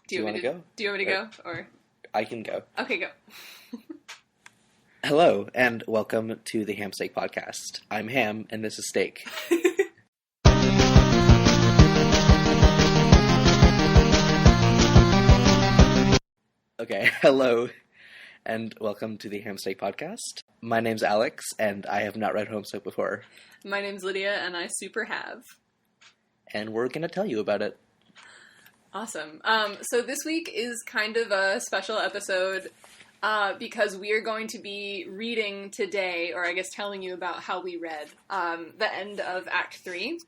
Do you want to go? Do you want me to go? Or I can go. Okay, go. Hello, and welcome to the Ham Steak Podcast. I'm Ham, and this is Steak. Okay, hello, and welcome to the Ham Steak Podcast. My name's Alex, and I have not read Homestuck before. My name's Lydia, and I super have. And we're going to tell you about it. Awesome. So this week is kind of a special episode because we are going to be reading today, or I guess telling you about how we read the end of Act 3,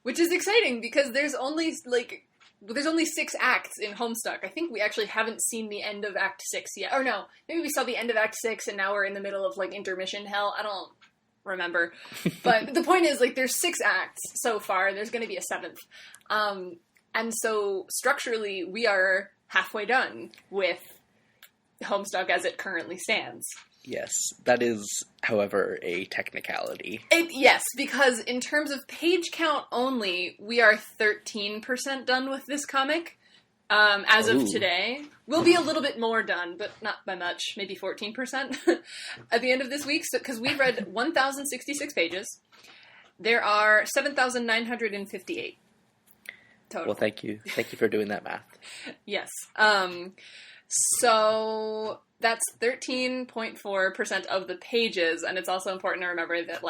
which is exciting because there's only 6 acts in Homestuck. I think we actually haven't seen the end of Act 6 yet. Or no, maybe we saw the end of Act 6 and now we're in the middle of intermission hell. I don't remember. But the point is, there's 6 acts so far. There's going to be a 7th. And so, structurally, we are halfway done with Homestuck as it currently stands. Yes, that is, however, a technicality. Yes, because in terms of page count only, we are 13% done with this comic. As of today. We'll be a little bit more done, but not by much. Maybe 14% at the end of this week. Because we've read 1,066 pages. There are 7,958. Total. Well, thank you. Thank you for doing that math. Yes. So that's 13.4% of the pages, and it's also important to remember that,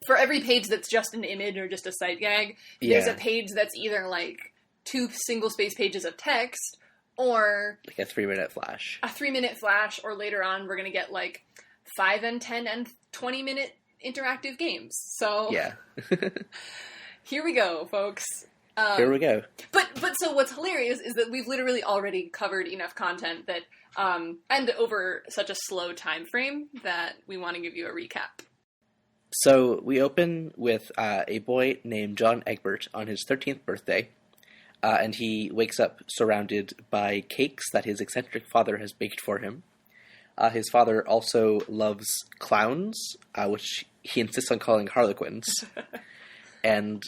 for every page that's just an image or just a sight gag, there's a page that's either, 2 single-space pages of text, or... a 3-minute flash. A 3-minute flash, or later on we're going to get, 5 and 10 and 20-minute interactive games. So... yeah. Here we go, folks. Here we go. But so what's hilarious is that we've literally already covered enough content that, and over such a slow time frame that we want to give you a recap. So we open with a boy named John Egbert on his 13th birthday, and he wakes up surrounded by cakes that his eccentric father has baked for him. His father also loves clowns, which he insists on calling harlequins, and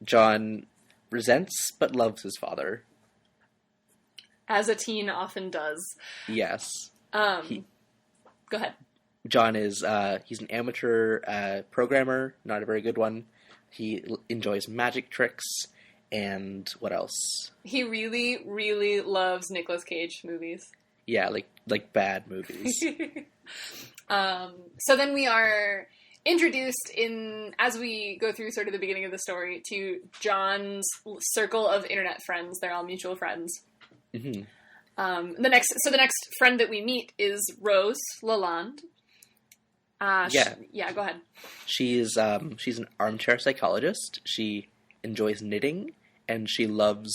John resents but loves his father. As a teen often does. Yes. Go ahead. John is, he's an amateur programmer, not a very good one. He enjoys magic tricks, and what else? He really, really loves Nicolas Cage movies. Yeah, like bad movies. So then we are... introduced as we go through sort of the beginning of the story to John's circle of internet friends. They're all mutual friends. Mm-hmm. The next friend that we meet is Rose Lalonde. Go ahead. She's an armchair psychologist. She enjoys knitting, and she loves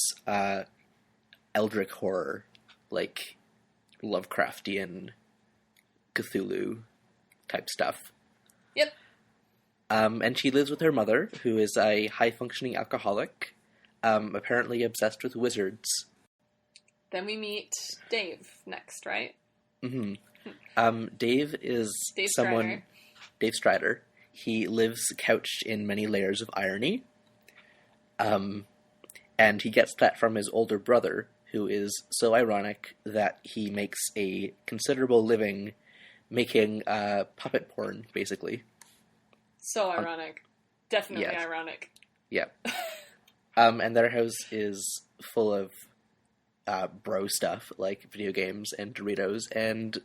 eldritch horror, like Lovecraftian, Cthulhu type stuff. Yep. And she lives with her mother, who is a high-functioning alcoholic, apparently obsessed with wizards. Then we meet Dave next, right? Mm-hmm. Dave is Dave someone... Strider. Dave Strider. He lives couched in many layers of irony. And he gets that from his older brother, who is so ironic that he makes a considerable living making puppet porn, basically. So ironic. Definitely yes. Ironic. Yeah. And their house is full of bro stuff, like video games and Doritos and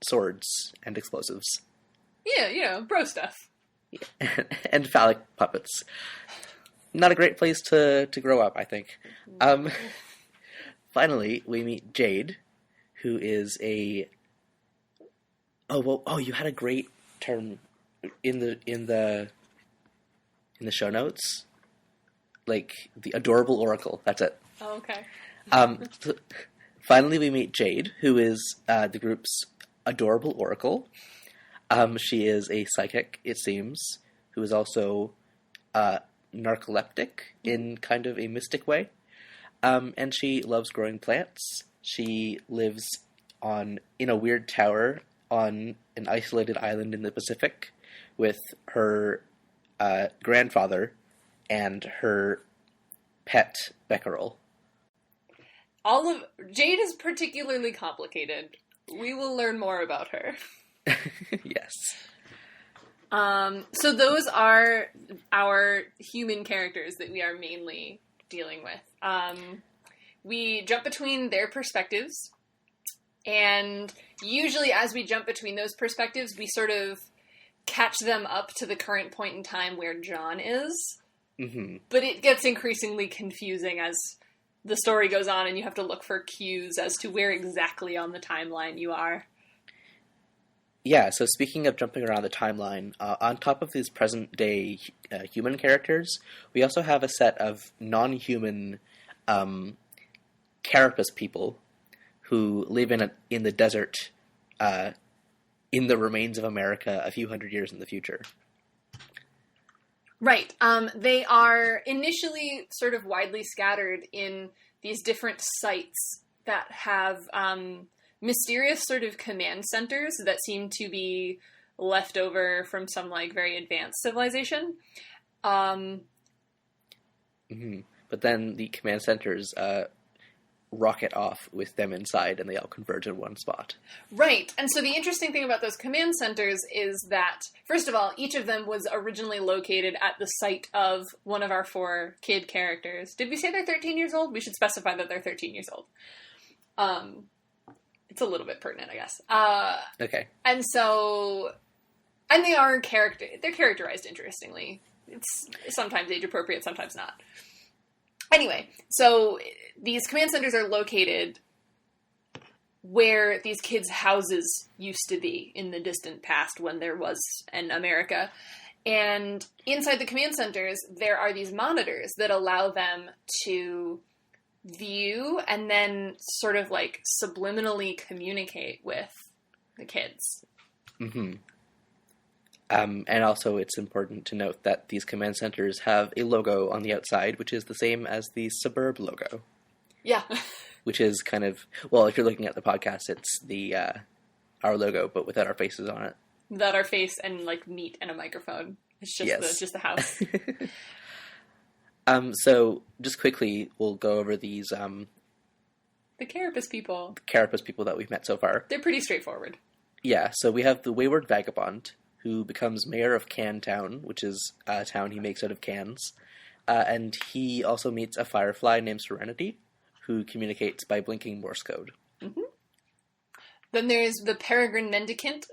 swords and explosives. Yeah, bro stuff. Yeah. And phallic puppets. Not a great place to grow up, I think. Finally, we meet Jade, who is a... you had a great term in the show notes, the adorable oracle. That's it. Oh, okay. Finally, we meet Jade, who is the group's adorable oracle. She is a psychic, it seems, who is also narcoleptic in kind of a mystic way, and she loves growing plants. She lives in a weird tower on an isolated island in the Pacific with her grandfather and her pet Becquerel. Jade is particularly complicated. We will learn more about her. Yes. So those are our human characters that we are mainly dealing with. We jump between their perspectives, and usually as we jump between those perspectives, we sort of catch them up to the current point in time where John is. Mm-hmm. But it gets increasingly confusing as the story goes on, and you have to look for cues as to where exactly on the timeline you are. Yeah, so speaking of jumping around the timeline, on top of these present-day human characters, we also have a set of non-human carapace people who live in the desert in the remains of America a few hundred years in the future. Right. They are initially sort of widely scattered in these different sites that have mysterious sort of command centers that seem to be left over from some, like, very advanced civilization. Mm-hmm. But then the command centers rocket off with them inside, and they all converge in one spot. Right. And so the interesting thing about those command centers is that, first of all, each of them was originally located at the site of one of our 4 kid characters. Did we say they're 13 years old? We should specify that they're 13 years old. It's a little bit pertinent, I guess. Okay. And so, and they're characterized interestingly. It's sometimes age appropriate, sometimes not. Anyway, so these command centers are located where these kids' houses used to be in the distant past when there was an America. And inside the command centers, there are these monitors that allow them to view and then sort of like subliminally communicate with the kids. Mm-hmm. And also it's important to note that these command centers have a logo on the outside, which is the same as the Suburb logo. Yeah. Which is kind of, well, if you're looking at the podcast, it's the our logo, but without our faces on it. Without our face and, like, meat and a microphone. It's just just the house. So, just quickly, we'll go over these... the carapace people. The carapace people that we've met so far. They're pretty straightforward. Yeah, so we have the Wayward Vagabond, who becomes mayor of Can Town, which is a town he makes out of cans. And he also meets a firefly named Serenity, who communicates by blinking Morse code. Mm-hmm. Then there's the Peregrine Mendicant,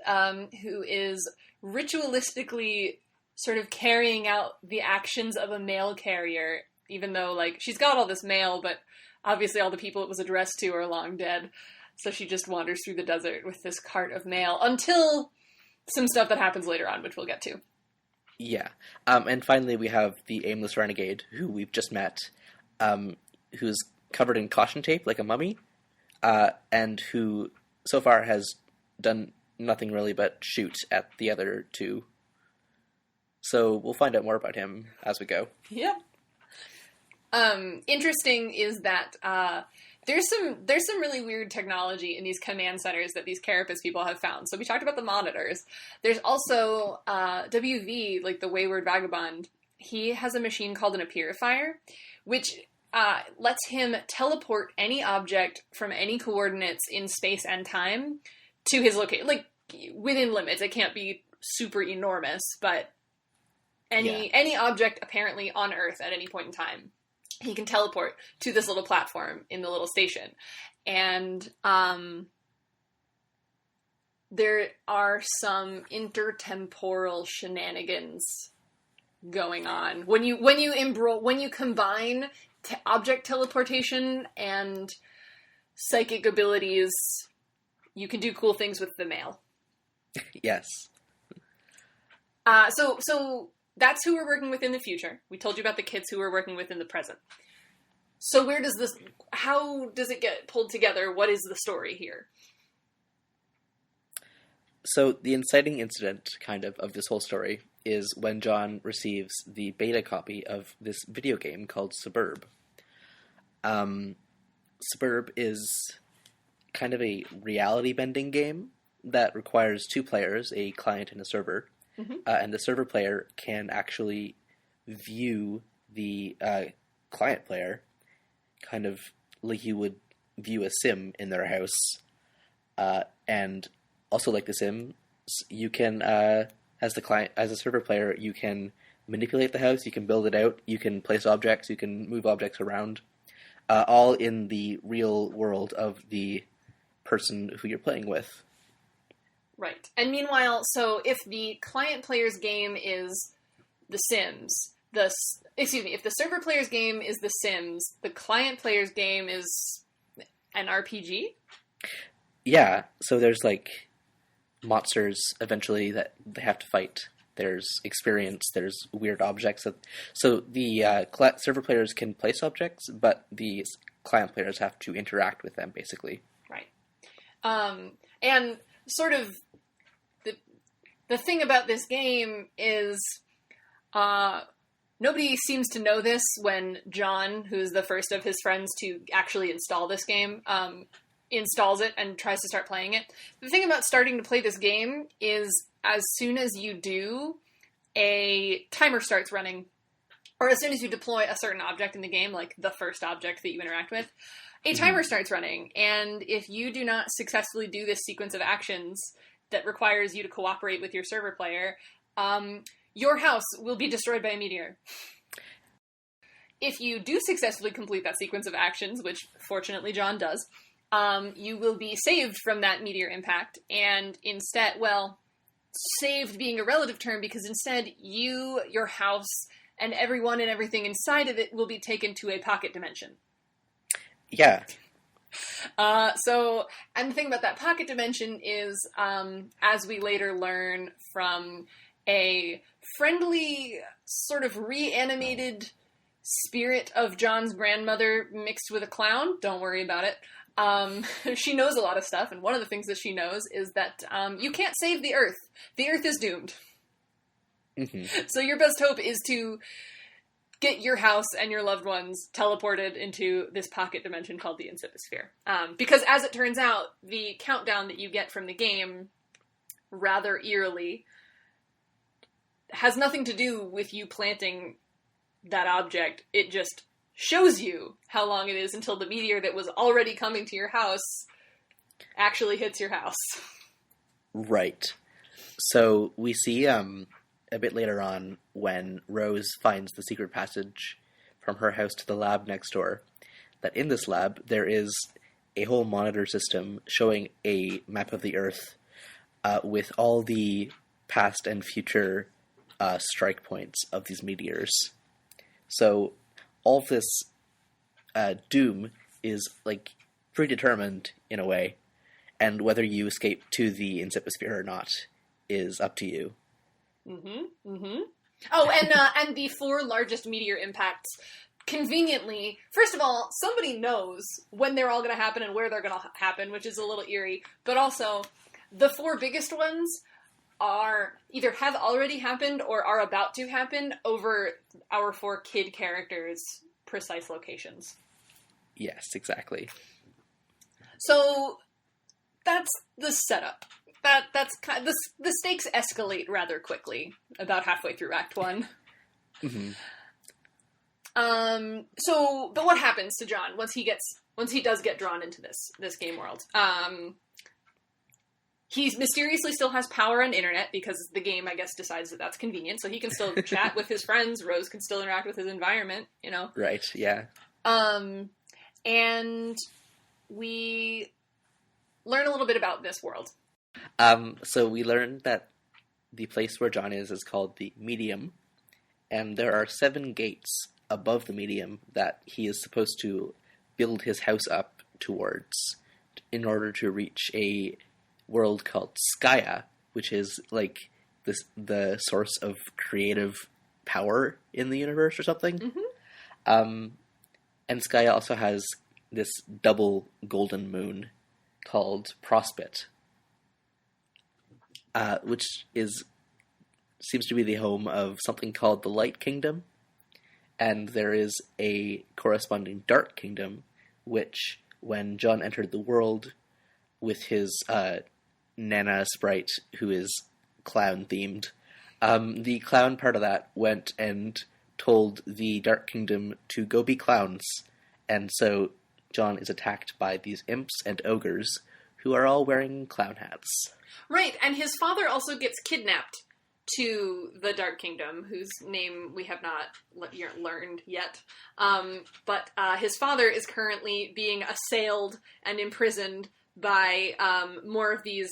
who is ritualistically sort of carrying out the actions of a mail carrier, even though, like, she's got all this mail, but obviously all the people it was addressed to are long dead. So she just wanders through the desert with this cart of mail until some stuff that happens later on, which we'll get to. Yeah. And finally, we have the Aimless Renegade, who we've just met, who's covered in caution tape like a mummy, and who so far has done nothing really but shoot at the other 2. So we'll find out more about him as we go. Yep. Interesting is that there's some really weird technology in these command centers that these carapace people have found. So we talked about the monitors. There's also WV, like the Wayward Vagabond. He has a machine called an Appearifier, which lets him teleport any object from any coordinates in space and time to his location. Like, within limits. It can't be super enormous, but any object apparently on Earth at any point in time, he can teleport to this little platform in the little station. And there are some intertemporal shenanigans going on when you combine object teleportation and psychic abilities. You can do cool things with the mail. Yes. So that's who we're working with in the future. We told you about the kids who we're working with in the present. So how does it get pulled together? What is the story here? So the inciting incident, kind of this whole story, is when John receives the beta copy of this video game called Suburb. Suburb is kind of a reality-bending game that requires 2 players, a client and a server. Mm-hmm. And the server player can actually view the client player kind of like you would view a sim in their house. And also, like The Sims, you can, as the client, as a server player, you can manipulate the house, you can build it out, you can place objects, you can move objects around, all in the real world of the person who you're playing with. Right. And meanwhile, so if the client player's game is The Sims, if the server player's game is The Sims, the client player's game is an RPG? Yeah, so there's like monsters eventually that they have to fight. There's experience, there's weird objects. So the server players can place objects, but the client players have to interact with them, basically. Right. And sort of the thing about this game is nobody seems to know this when John, who's the first of his friends to actually install this game, installs it and tries to start playing it. The thing about starting to play this game is as soon as you do, a timer starts running. Or as soon as you deploy a certain object in the game, like the first object that you interact with, a timer starts running. And if you do not successfully do this sequence of actions that requires you to cooperate with your server player, your house will be destroyed by a meteor. If you do successfully complete that sequence of actions, which fortunately John does, you will be saved from that meteor impact. And instead, well, saved being a relative term, because instead you, your house, and everyone and everything inside of it will be taken to a pocket dimension. Yeah. And the thing about that pocket dimension is, as we later learn from a friendly, sort of reanimated spirit of John's grandmother mixed with a clown, don't worry about it, she knows a lot of stuff, and one of the things that she knows is that you can't save the Earth. The Earth is doomed. Mm-hmm. So your best hope is to get your house and your loved ones teleported into this pocket dimension called the Insiposphere. Because as it turns out, the countdown that you get from the game, rather eerily, has nothing to do with you planting that object. It just shows you how long it is until the meteor that was already coming to your house actually hits your house. Right. So we see a bit later on when Rose finds the secret passage from her house to the lab next door, that in this lab there is a whole monitor system showing a map of the Earth with all the past and future strike points of these meteors. So all of this doom is like predetermined in a way, and whether you escape to the Insiposphere or not is up to you. Mm-hmm. Mm-hmm. Oh, and the 4 largest meteor impacts, conveniently, first of all, somebody knows when they're all going to happen and where they're going to happen, which is a little eerie. But also, the 4 biggest ones are either have already happened or are about to happen over our 4 kid characters' precise locations. Yes, exactly. So that's the setup. That's kind of, the stakes escalate rather quickly about halfway through Act 1. Mm-hmm. But what happens to John once he does get drawn into this game world? He mysteriously still has power on internet because the game, I guess, decides that that's convenient, so he can still chat with his friends. Rose can still interact with his environment, you know. Right. Yeah. And we learn a little bit about this world. So we learned that the place where John is called the Medium, and there are 7 gates above the Medium that he is supposed to build his house up towards in order to reach a world called Skaya, which is like the source of creative power in the universe or something. Mm-hmm. And Skaya also has this double golden moon called Prospit, which seems to be the home of something called the Light Kingdom, and there is a corresponding Dark Kingdom, which, when John entered the world with his Nana sprite, who is clown-themed, the clown part of that went and told the Dark Kingdom to go be clowns, and so John is attacked by these imps and ogres who are all wearing clown hats. Right, and his father also gets kidnapped to the Dark Kingdom, whose name we have not learned yet. But his father is currently being assailed and imprisoned by more of these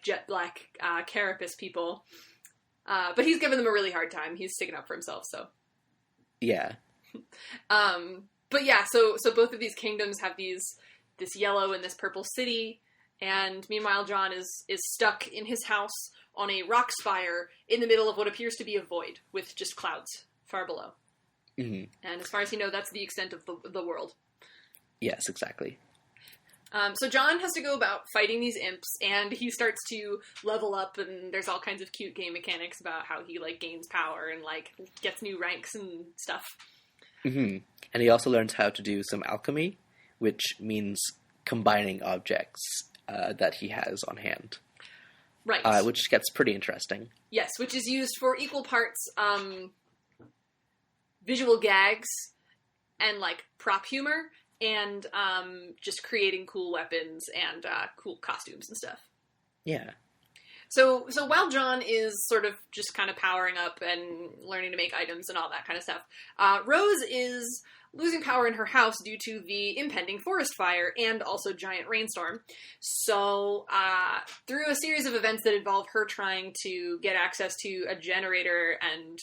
jet black carapace people. But he's given them a really hard time. He's sticking up for himself, so. Yeah. But yeah, so both of these kingdoms have this yellow and this purple city, and meanwhile John is stuck in his house on a rock spire in the middle of what appears to be a void with just clouds far below. Mm-hmm. And as far as you know, that's the extent of the world. Yes, exactly. So John has to go about fighting these imps, and he starts to level up, and there's all kinds of cute game mechanics about how he, gains power and, gets new ranks and stuff. Mm-hmm. And he also learns how to do some alchemy, which means combining objects that he has on hand. Right. Which gets pretty interesting. Yes, which is used for equal parts visual gags and, prop humor, and just creating cool weapons and cool costumes and stuff. Yeah. So while John is sort of just kind of powering up and learning to make items and all that kind of stuff, Rose is losing power in her house due to the impending forest fire and also giant rainstorm. So through a series of events that involve her trying to get access to a generator and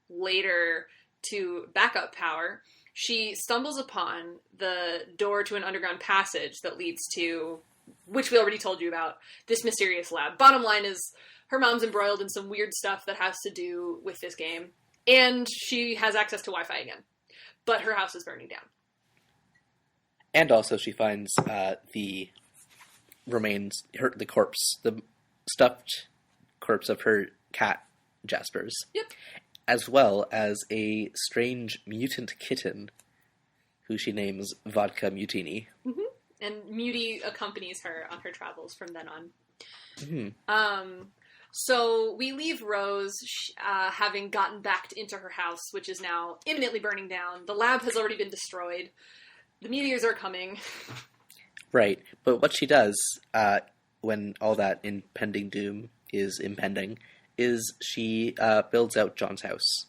later to backup power, she stumbles upon the door to an underground passage that leads to, which we already told you about, this mysterious lab. Bottom line is, her mom's embroiled in some weird stuff that has to do with this game, and she has access to Wi-Fi again. But her house is burning down. And also she finds the remains, the corpse, the stuffed corpse of her cat, Jasper's. Yep. As well as a strange mutant kitten who she names Vodka Mutini. Mm-hmm. And Muty accompanies her on her travels from then on. Mm-hmm. So we leave Rose having gotten back into her house, which is now imminently burning down. The lab has already been destroyed. The meteors are coming. Right. But what she does when all that impending doom is impending is she builds out John's house.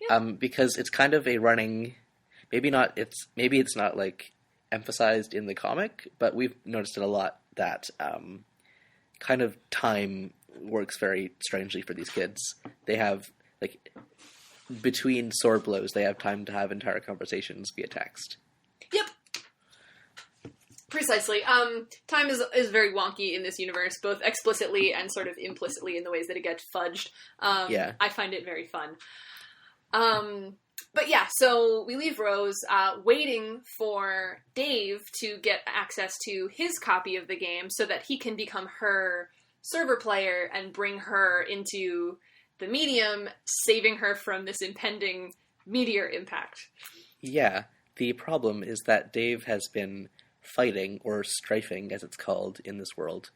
Yeah. Because it's kind of a running... Maybe it's not emphasized in the comic, but we've noticed it a lot that kind of time works very strangely for these kids. They have, between sword blows, they have time to have entire conversations via text. Yep. Precisely. Time is very wonky in this universe, both explicitly and sort of implicitly in the ways that it gets fudged. Yeah. I find it very fun. But yeah, so we leave Rose waiting for Dave to get access to his copy of the game so that he can become her server player and bring her into the medium, saving her from this impending meteor impact. Yeah, the problem is that Dave has been fighting, or strifing as it's called in this world,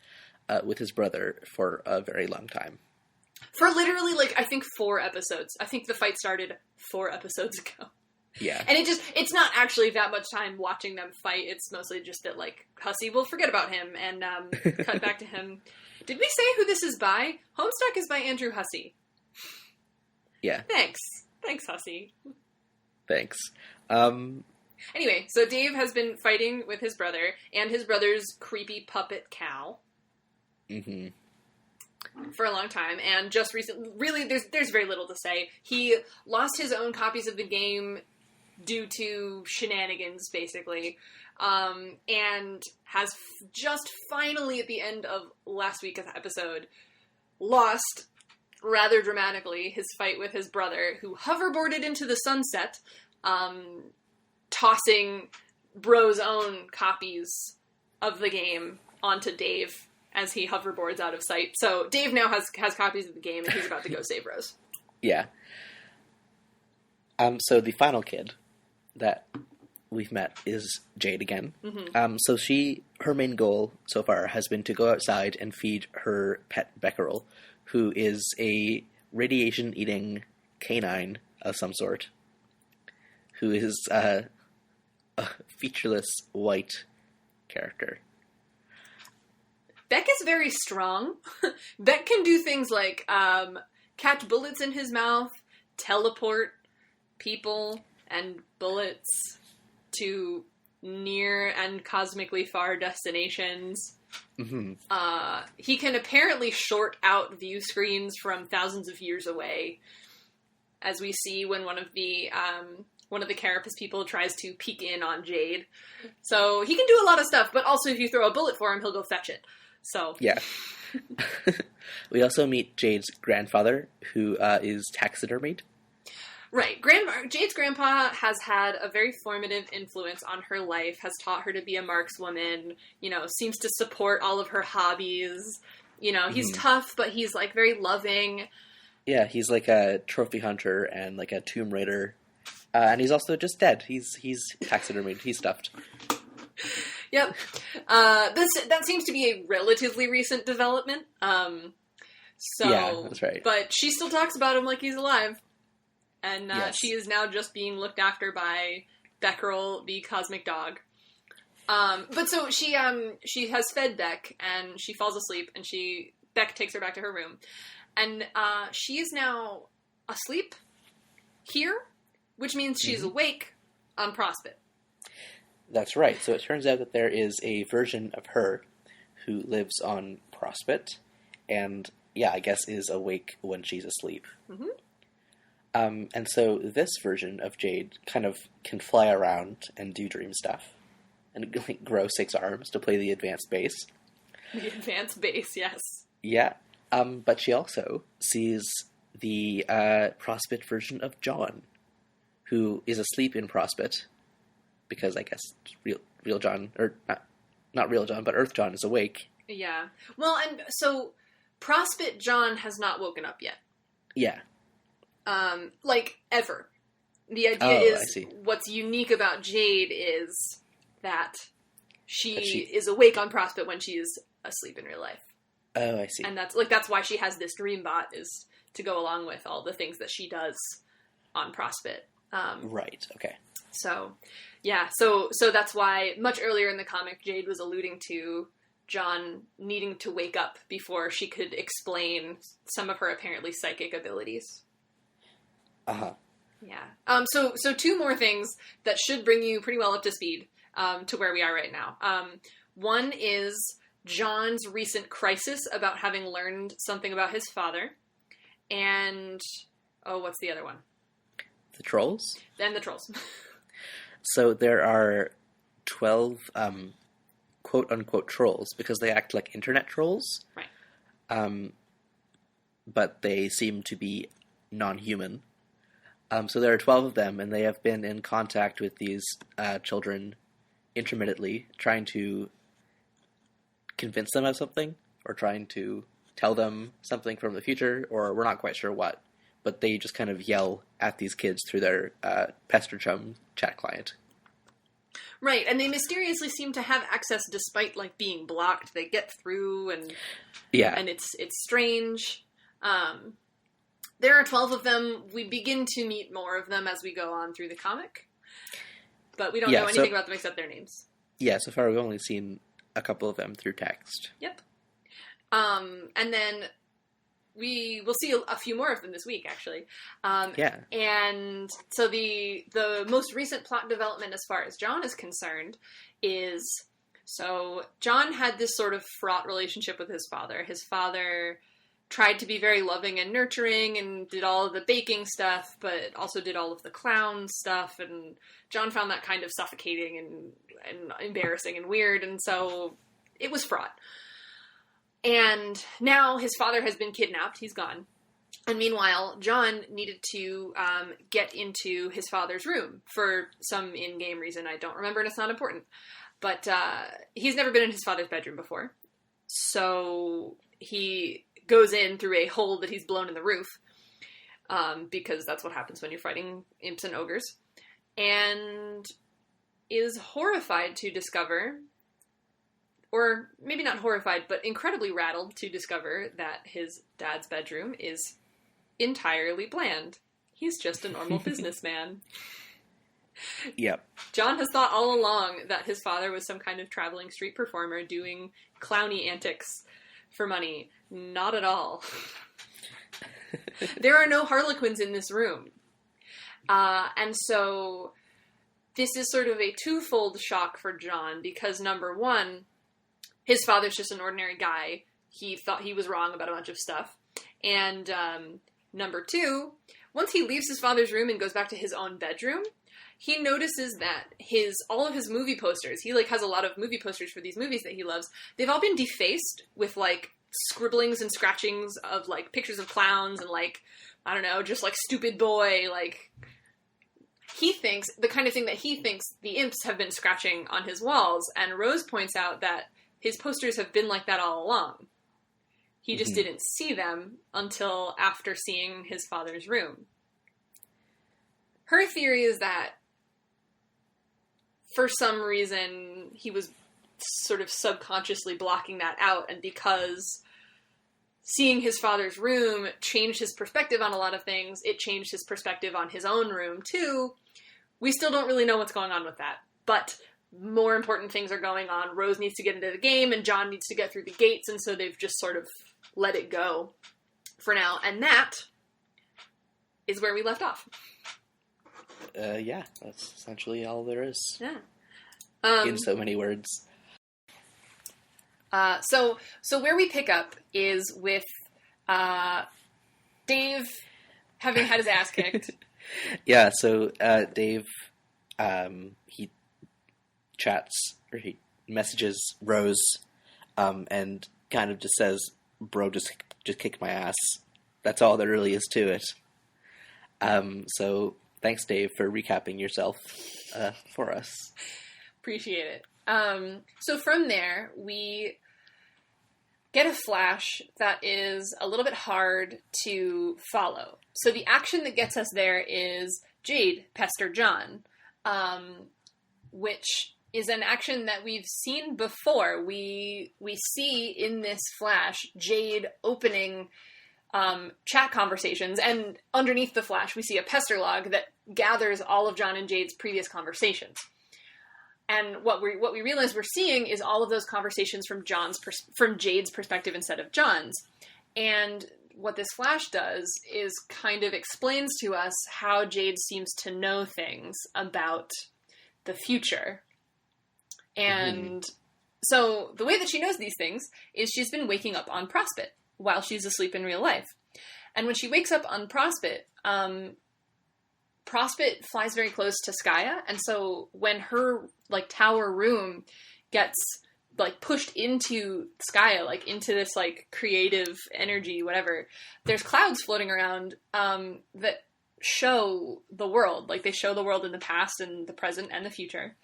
with his brother for a very long time. For literally, I think 4 episodes. I think the fight started 4 episodes ago. Yeah. And it's not actually that much time watching them fight. It's mostly just that, Hussey will forget about him and cut back to him. Did we say who this is by? Homestuck is by Andrew Hussey. Yeah. Thanks, Hussey. Thanks. Anyway, so Dave has been fighting with his brother and his brother's creepy puppet Cal. Mm-hmm. For a long time, and just recently, really, there's very little to say. He lost his own copies of the game due to shenanigans, basically, and has just finally, at the end of last week's episode, lost, rather dramatically, his fight with his brother, who hoverboarded into the sunset, tossing Bro's own copies of the game onto Dave as he hoverboards out of sight. So Dave now has copies of the game, and he's about to go save Rose. Yeah. So the final kid that we've met is Jade again. Mm-hmm. So her main goal so far has been to go outside and feed her pet Becquerel, who is a radiation-eating canine of some sort, who is a featureless white character. Beck is very strong. Beck can do things like catch bullets in his mouth, teleport people and bullets to near and cosmically far destinations. Mm-hmm. He can apparently short out view screens from thousands of years away, as we see when one of the Carapace people tries to peek in on Jade. So he can do a lot of stuff, but also if you throw a bullet for him, he'll go fetch it. So yeah. We also meet Jade's grandfather, who is taxidermied. Right. Jade's grandpa has had a very formative influence on her life, has taught her to be a markswoman, seems to support all of her hobbies. He's tough, but he's, like, very loving. Yeah, he's like a trophy hunter and like a tomb raider. And he's also just dead. He's taxidermied. He's stuffed. Yep. That seems to be a relatively recent development. Yeah, that's right. But she still talks about him like he's alive. And yes. She is now just being looked after by Becquerel, the cosmic dog. But so she has fed Beck, and she falls asleep, and Beck takes her back to her room. And she is now asleep here, which means she's awake on Prospect. That's right. So it turns out that there is a version of her who lives on Prospect, and I guess is awake when she's asleep. Mm-hmm. And so this version of Jade kind of can fly around and do dream stuff, and grow 6 arms to play the advanced bass. The advanced bass, yes. Yeah. But she also sees the Prospect version of John, who is asleep in Prospect, because I guess real John, or not real John, but Earth John is awake. Yeah. Well, and so Prospect John has not woken up yet. Yeah. Like, ever. The idea is, what's unique about Jade is that she is awake on Prospect when she is asleep in real life. Oh, I see. And that's why she has this dream bot, is to go along with all the things that she does on Prospect. Right, okay. So, yeah, so that's why much earlier in the comic, Jade was alluding to John needing to wake up before she could explain some of her apparently psychic abilities. Uh-huh. Yeah. So 2 more things that should bring you pretty well up to speed to where we are right now. One is John's recent crisis about having learned something about his father. And, what's the other one? The trolls? And the trolls. So there are 12 quote-unquote trolls, because they act like internet trolls. Right. But they seem to be non-human. So there are 12 of them, and they have been in contact with these children intermittently, trying to convince them of something, or trying to tell them something from the future, or we're not quite sure what. But they just kind of yell at these kids through their Pester Chum chat client. Right, and they mysteriously seem to have access despite, like, being blocked. They get through, and it's strange. There are 12 of them. We begin to meet more of them as we go on through the comic. But we don't know anything about them except their names. Yeah, so far we've only seen a couple of them through text. Yep. And then we will see a few more of them this week, actually. And so the most recent plot development as far as John is concerned is... So John had this sort of fraught relationship with his father. His father tried to be very loving and nurturing and did all of the baking stuff, but also did all of the clown stuff, and John found that kind of suffocating and embarrassing and weird, and so it was fraught. And now his father has been kidnapped, he's gone, and meanwhile, John needed to get into his father's room for some in-game reason I don't remember, and it's not important, but he's never been in his father's bedroom before, so he goes in through a hole that he's blown in the roof, because that's what happens when you're fighting imps and ogres, and is horrified to discover, or maybe not horrified, but incredibly rattled to discover that his dad's bedroom is entirely bland. He's just a normal businessman. Yep. John has thought all along that his father was some kind of traveling street performer doing clowny antics for money. Not at all. There are no harlequins in this room. And so this is sort of a twofold shock for John, because number one, his father's just an ordinary guy. He thought he was wrong about a bunch of stuff. And number two, once he leaves his father's room and goes back to his own bedroom, he notices that all of his movie posters, he has a lot of movie posters for these movies that he loves, they've all been defaced with scribblings and scratchings of pictures of clowns and I don't know, just stupid boy, he thinks the kind of thing that he thinks the imps have been scratching on his walls. And Rose points out that his posters have been like that all along. He just didn't see them until after seeing his father's room. Her theory is that for some reason he was sort of subconsciously blocking that out, and because seeing his father's room changed his perspective on a lot of things, it changed his perspective on his own room too. We still don't really know what's going on with that, but more important things are going on. Rose needs to get into the game, and John needs to get through the gates, and so they've just sort of let it go for now. And that is where we left off. Yeah, that's essentially all there is. Yeah. In so many words. So where we pick up is with Dave having had his ass kicked. Yeah, so Dave, he chats, or he messages Rose, and kind of just says, bro, just kicked my ass. That's all there really is to it. So thanks, Dave, for recapping yourself for us. Appreciate it. So from there, we get a flash that is a little bit hard to follow. So the action that gets us there is Jade pester John, which is an action that we've seen before. We see in this flash Jade opening chat conversations, and underneath the flash we see a pester log that gathers all of John and Jade's previous conversations. And what we realize we're seeing is all of those conversations from Jade's perspective instead of John's. And what this flash does is kind of explains to us how Jade seems to know things about the future. And so the way that she knows these things is she's been waking up on Prospit while she's asleep in real life. And when she wakes up on Prospit, Prospit flies very close to Skaya, and so when her tower room gets pushed into Skaya, into this creative energy, whatever, there's clouds floating around that show the world. They show the world in the past and the present and the future.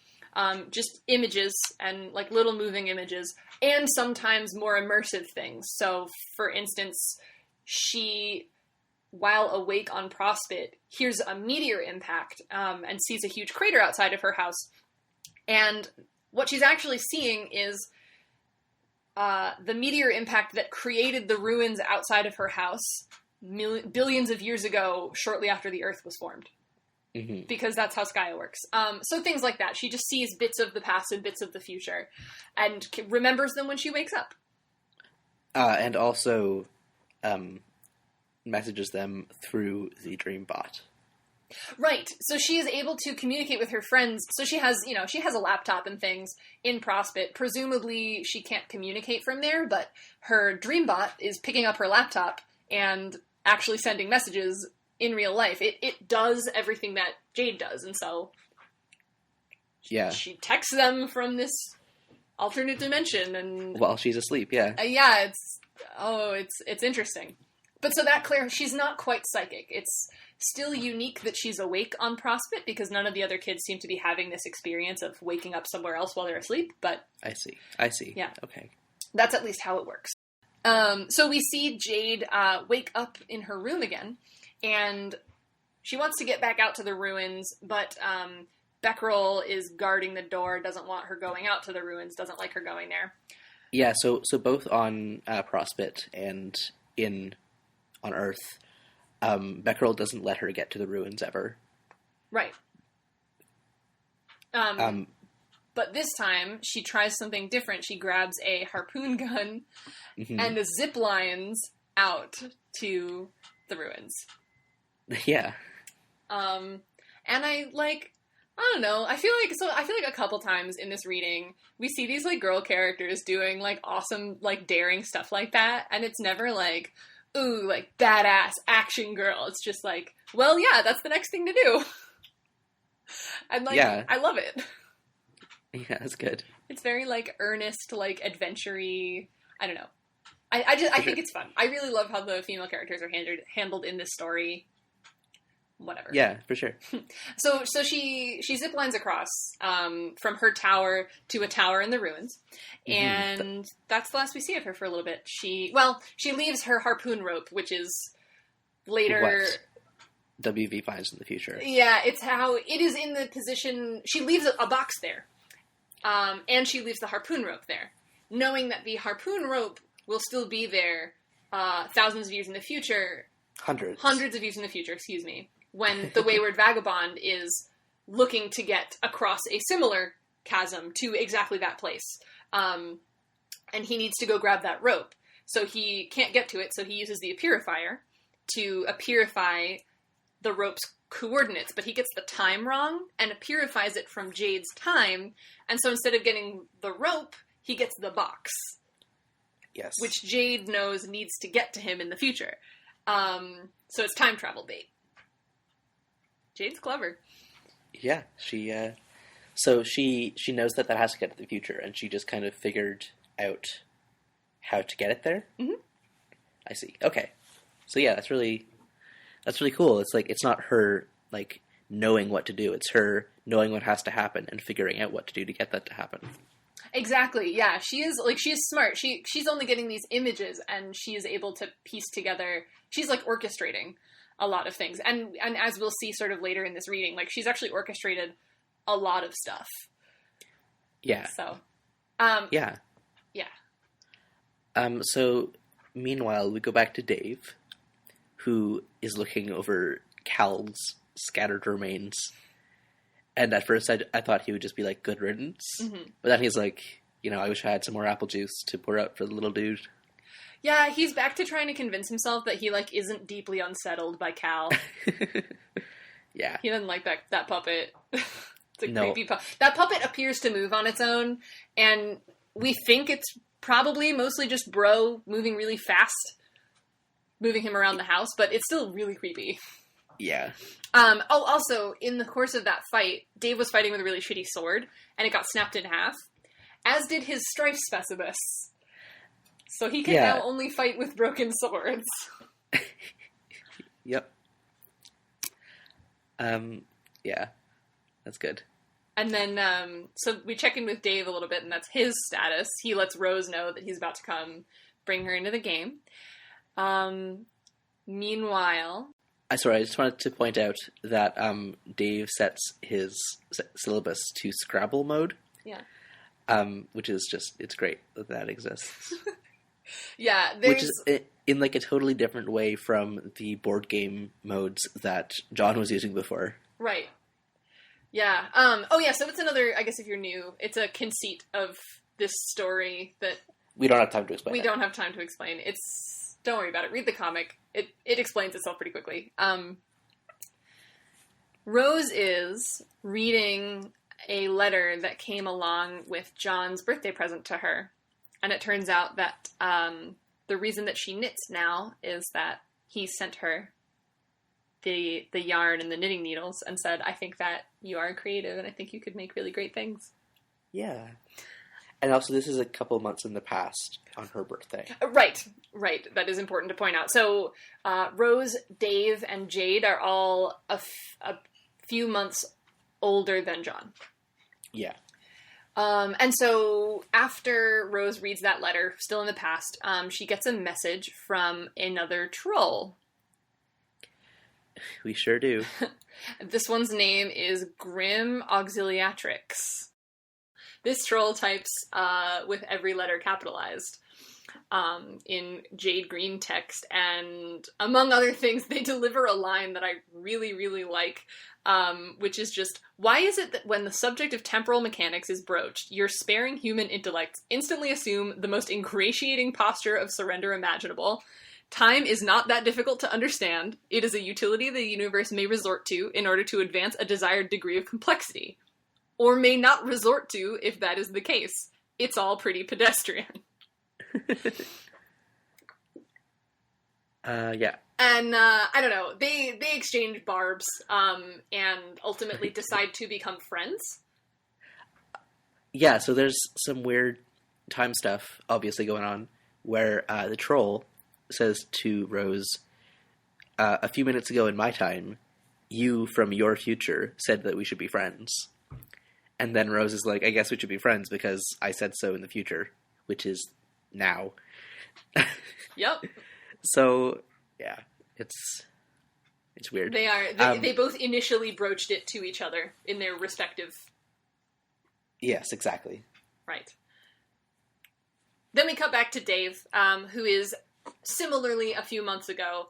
Just images and little moving images, and sometimes more immersive things. So for instance, she, while awake on Prospit, hears a meteor impact and sees a huge crater outside of her house. And what she's actually seeing is the meteor impact that created the ruins outside of her house billions of years ago, shortly after the Earth was formed. Mm-hmm. Because that's how Skaya works. So things like that. She just sees bits of the past and bits of the future and remembers them when she wakes up. And also messages them through the dream bot. Right. So she is able to communicate with her friends. So she has a laptop and things in Prospit. Presumably she can't communicate from there, but her dream bot is picking up her laptop and actually sending messages in real life. It does everything that Jade does, and so she texts them from this alternate dimension, and while she's asleep, it's interesting. But so that she's not quite psychic. It's still unique that she's awake on Prospit, because none of the other kids seem to be having this experience of waking up somewhere else while they're asleep. But I see. Yeah. Okay. That's at least how it works. So we see Jade wake up in her room again, and she wants to get back out to the ruins, but Beckerel is guarding the door, doesn't want her going out to the ruins, doesn't like her going there. Yeah, so both on Prospit and on Earth, Beckerel doesn't let her get to the ruins ever. Right. Um, But this time, she tries something different. She grabs a harpoon gun and zip lines out to the ruins. Yeah. And I don't know. I feel like a couple times in this reading, we see these, like, girl characters doing, like, awesome, like, daring stuff like that, and it's never like, ooh, like, badass action girl. It's just like, well, yeah, that's the next thing to do. And, like, Yeah. I love it. Yeah, that's good. It's very, like, earnest, like, adventure-y. I don't know. I think it's fun. I really love how the female characters are handled in this story. Whatever. Yeah, for sure. So she ziplines across from her tower to a tower in the ruins, and that's the last we see of her for a little bit. She leaves her harpoon rope, which is later what WV finds in the future. Yeah, it's how it is in the position. She leaves a box there, and she leaves the harpoon rope there, knowing that the harpoon rope will still be there thousands of years in the future. Hundreds of years in the future, excuse me. When the Wayward Vagabond is looking to get across a similar chasm to exactly that place. And he needs to go grab that rope. So he can't get to it, so he uses the Apirifier to apirify the rope's coordinates. But he gets the time wrong and apirifies it from Jade's time. And so instead of getting the rope, he gets the box. Yes. Which Jade knows needs to get to him in the future. So it's time travel bait. Jade's clever. Yeah, she knows that has to get to the future, and she just kind of figured out how to get it there. Mm-hmm. I see. Okay, so yeah, that's really cool. It's like it's not her like knowing what to do; it's her knowing what has to happen and figuring out what to do to get that to happen. Exactly. Yeah, she is smart. She's only getting these images, and she is able to piece together. She's like orchestrating a lot of things. And as we'll see sort of later in this reading, like she's actually orchestrated a lot of stuff. Yeah. So, yeah. Yeah. So meanwhile, we go back to Dave, who is looking over Cal's scattered remains. And at first I thought he would just be like, good riddance. Mm-hmm. But then he's like, I wish I had some more apple juice to pour out for the little dude. Yeah, he's back to trying to convince himself that he, like, isn't deeply unsettled by Cal. Yeah. He doesn't like that puppet. It's a creepy puppet. That puppet appears to move on its own, and we think it's probably mostly just Bro moving really fast, moving him around the house, but it's still really creepy. Yeah. Also, in the course of that fight, Dave was fighting with a really shitty sword, and it got snapped in half, as did his strife specibus. So he can now only fight with broken swords. Yep. Yeah. That's good. And then, so we check in with Dave a little bit, and that's his status. He lets Rose know that he's about to come bring her into the game. Meanwhile... I just wanted to point out that Dave sets his syllabus to Scrabble mode. Yeah. Which is just, it's great that exists. Yeah, which is in like a totally different way from the board game modes that John was using before. Right. Yeah. So it's another, I guess if you're new, it's a conceit of this story that... We don't have time to explain. We don't have time to explain. Don't worry about it. Read the comic. It explains itself pretty quickly. Rose is reading a letter that came along with John's birthday present to her. And it turns out that the reason that she knits now is that he sent her the yarn and the knitting needles and said, I think that you are creative and I think you could make really great things. Yeah. And also this is a couple months in the past on her birthday. Right. That is important to point out. So Rose, Dave, and Jade are all a few months older than John. Yeah. And so after Rose reads that letter, still in the past, she gets a message from another troll. We sure do. This one's name is Grim Auxiliatrix. This troll types with every letter capitalized. in Jade Green text, and among other things, they deliver a line that I really, really like, which is just, why is it that when the subject of temporal mechanics is broached, your sparing human intellects instantly assume the most ingratiating posture of surrender imaginable? Time is not that difficult to understand. It is a utility the universe may resort to in order to advance a desired degree of complexity, or may not resort to if that is the case. It's all pretty pedestrian. Yeah. And, I don't know, they exchange barbs, and ultimately decide to become friends. Yeah, so there's some weird time stuff, obviously, going on, where the troll says to Rose, a few minutes ago in my time, you from your future said that we should be friends. And then Rose is like, I guess we should be friends because I said so in the future, which is now. Yep. So, yeah, it's weird. They both initially broached it to each other in their respective... Yes, exactly. Right. Then we cut back to Dave, who is similarly a few months ago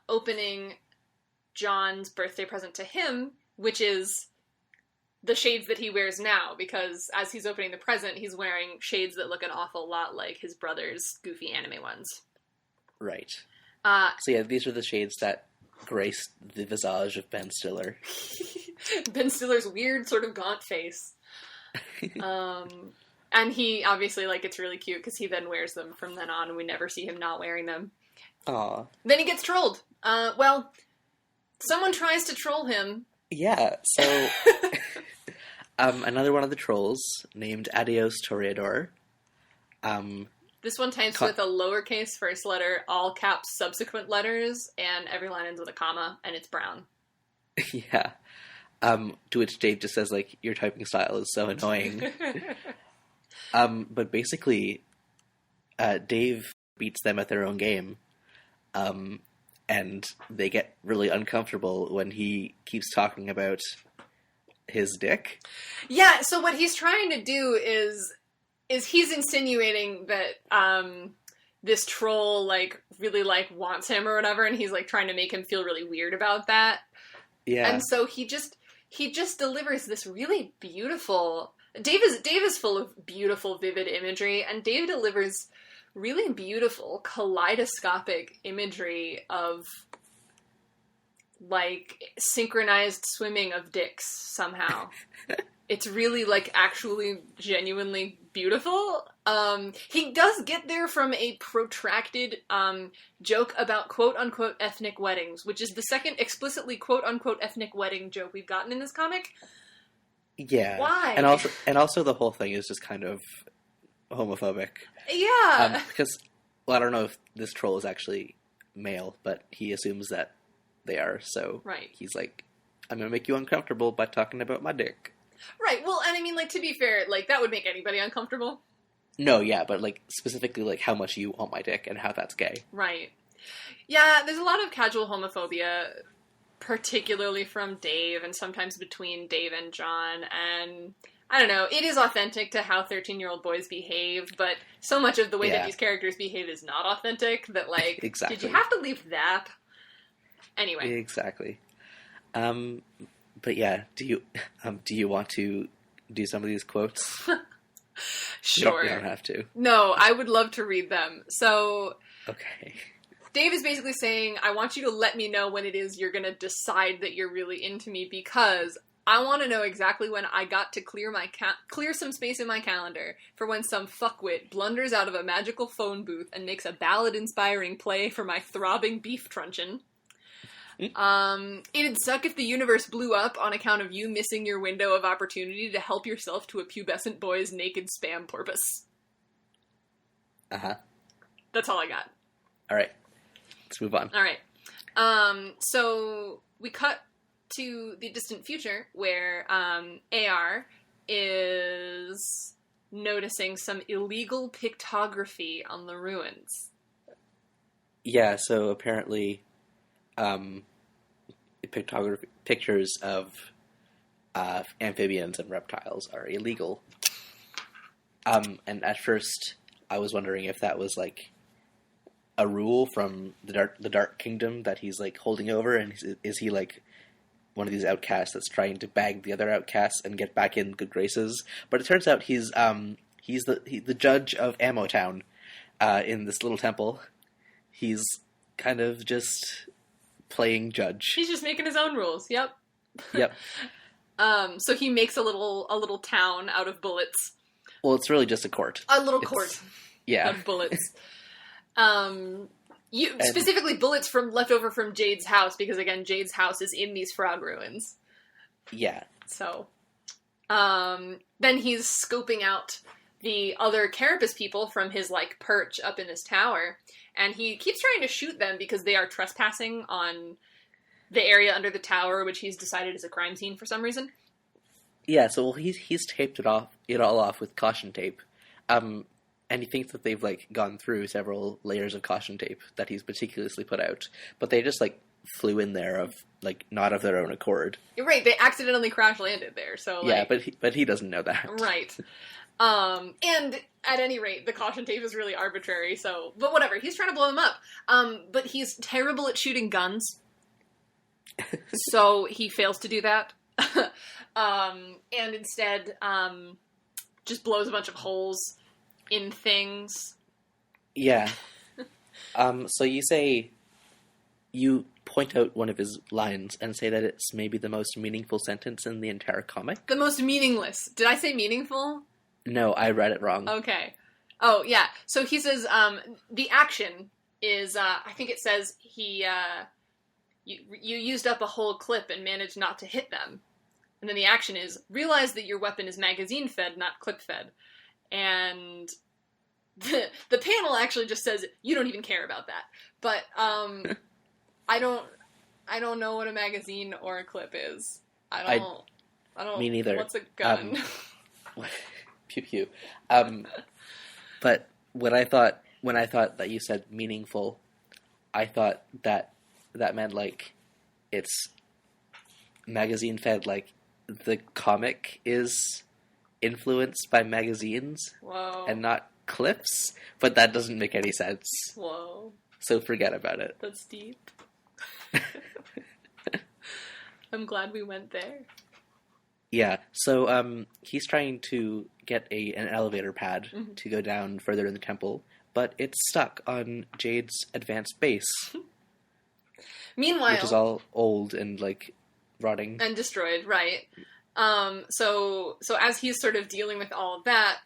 opening John's birthday present to him, which is the shades that he wears now, because as he's opening the present, he's wearing shades that look an awful lot like his brother's goofy anime ones. Right. So yeah, these are the shades that graced the visage of Ben Stiller. Ben Stiller's weird sort of gaunt face. And he obviously, like, it's really cute because he then wears them from then on and we never see him not wearing them. Aw. Then he gets trolled. Well, someone tries to troll him. Yeah, so another one of the trolls named Adios Toreador. This one types with a lowercase first letter, all caps subsequent letters, and every line ends with a comma, and it's brown. Yeah. To which Dave just says, like, your typing style is so annoying. But basically, Dave beats them at their own game. And they get really uncomfortable when he keeps talking about his dick. Yeah, so what he's trying to do is he's insinuating that this troll, like, really, like, wants him or whatever, and he's, like, trying to make him feel really weird about that. Yeah. And so he just delivers this really beautiful... Dave is full of beautiful, vivid imagery, and Dave delivers really beautiful, kaleidoscopic imagery of, like, synchronized swimming of dicks, somehow. It's really, like, actually genuinely beautiful. He does get there from a protracted joke about quote-unquote ethnic weddings, which is the second explicitly quote-unquote ethnic wedding joke we've gotten in this comic. Yeah. Why? And also the whole thing is just kind of homophobic. Yeah. Because, well, I don't know if this troll is actually male, but he assumes that they are, so right. He's like, I'm gonna make you uncomfortable by talking about my dick. Right, well, and I mean, like, to be fair, like, that would make anybody uncomfortable. No, yeah, but, like, specifically, like, how much you want my dick and how that's gay. Right. Yeah, there's a lot of casual homophobia, particularly from Dave, and sometimes between Dave and John, and I don't know, it is authentic to how 13-year-old boys behave, but so much of the way that these characters behave is not authentic, that, like, exactly. Did you have to leave that? Anyway. Exactly. But yeah, do you want to do some of these quotes? Sure. You don't have to. No, I would love to read them. So... Okay. Dave is basically saying, I want you to let me know when it is you're going to decide that you're really into me, because I want to know exactly when I got to clear some space in my calendar for when some fuckwit blunders out of a magical phone booth and makes a ballad-inspiring play for my throbbing beef truncheon. It'd suck if the universe blew up on account of you missing your window of opportunity to help yourself to a pubescent boy's naked spam porpoise. Uh-huh. That's all I got. All right. Let's move on. All right. So we cut to the distant future where AR is noticing some illegal pictography on the ruins. Yeah, so apparently pictures of amphibians and reptiles are illegal. And at first I was wondering if that was like a rule from the Dark Kingdom that he's like holding over, and is he like one of these outcasts that's trying to bag the other outcasts and get back in good graces? But it turns out he's the judge of Ammo Town in this little temple. He's kind of just playing judge. He's just making his own rules. Yep. Yep. So he makes a little town out of bullets. Well, it's really just a court. A little court. Yeah. Of bullets. Specifically bullets left over from Jade's house, because again, Jade's house is in these frog ruins. Yeah. So, then he's scoping out the other Carapace people from his, like, perch up in his tower, and he keeps trying to shoot them because they are trespassing on the area under the tower, which he's decided is a crime scene for some reason. Yeah, so he's taped it all off with caution tape. And he thinks that they've, like, gone through several layers of caution tape that he's meticulously put out. But they just, like, flew in there not of their own accord. You're right, they accidentally crash-landed there, so, like... Yeah, but he doesn't know that. Right. And at any rate, the caution tape is really arbitrary, so... But whatever, he's trying to blow them up. But he's terrible at shooting guns. So he fails to do that. And instead, just blows a bunch of holes in things. Yeah. So you point out one of his lines and say that it's maybe the most meaningful sentence in the entire comic. The most meaningless. Did I say meaningful? No, I read it wrong. Okay. Oh, yeah. So he says, the action is, I think it says you used up a whole clip and managed not to hit them. And then the action is, realize that your weapon is magazine-fed, not clip-fed. And the panel actually just says, you don't even care about that. But, I don't know what a magazine or a clip is. I don't. Me neither. What's a gun? Pew pew. But when I thought that you said meaningful, I thought that meant like it's magazine fed, like the comic is influenced by magazines. Whoa. And not clips, but that doesn't make any sense. Whoa. So forget about it. That's deep. I'm glad we went there. Yeah, so he's trying to get an elevator pad to go down further in the temple, but it's stuck on Jade's advanced base. Meanwhile... Which is all old and, like, rotting. And destroyed, right. So as he's sort of dealing with all of that,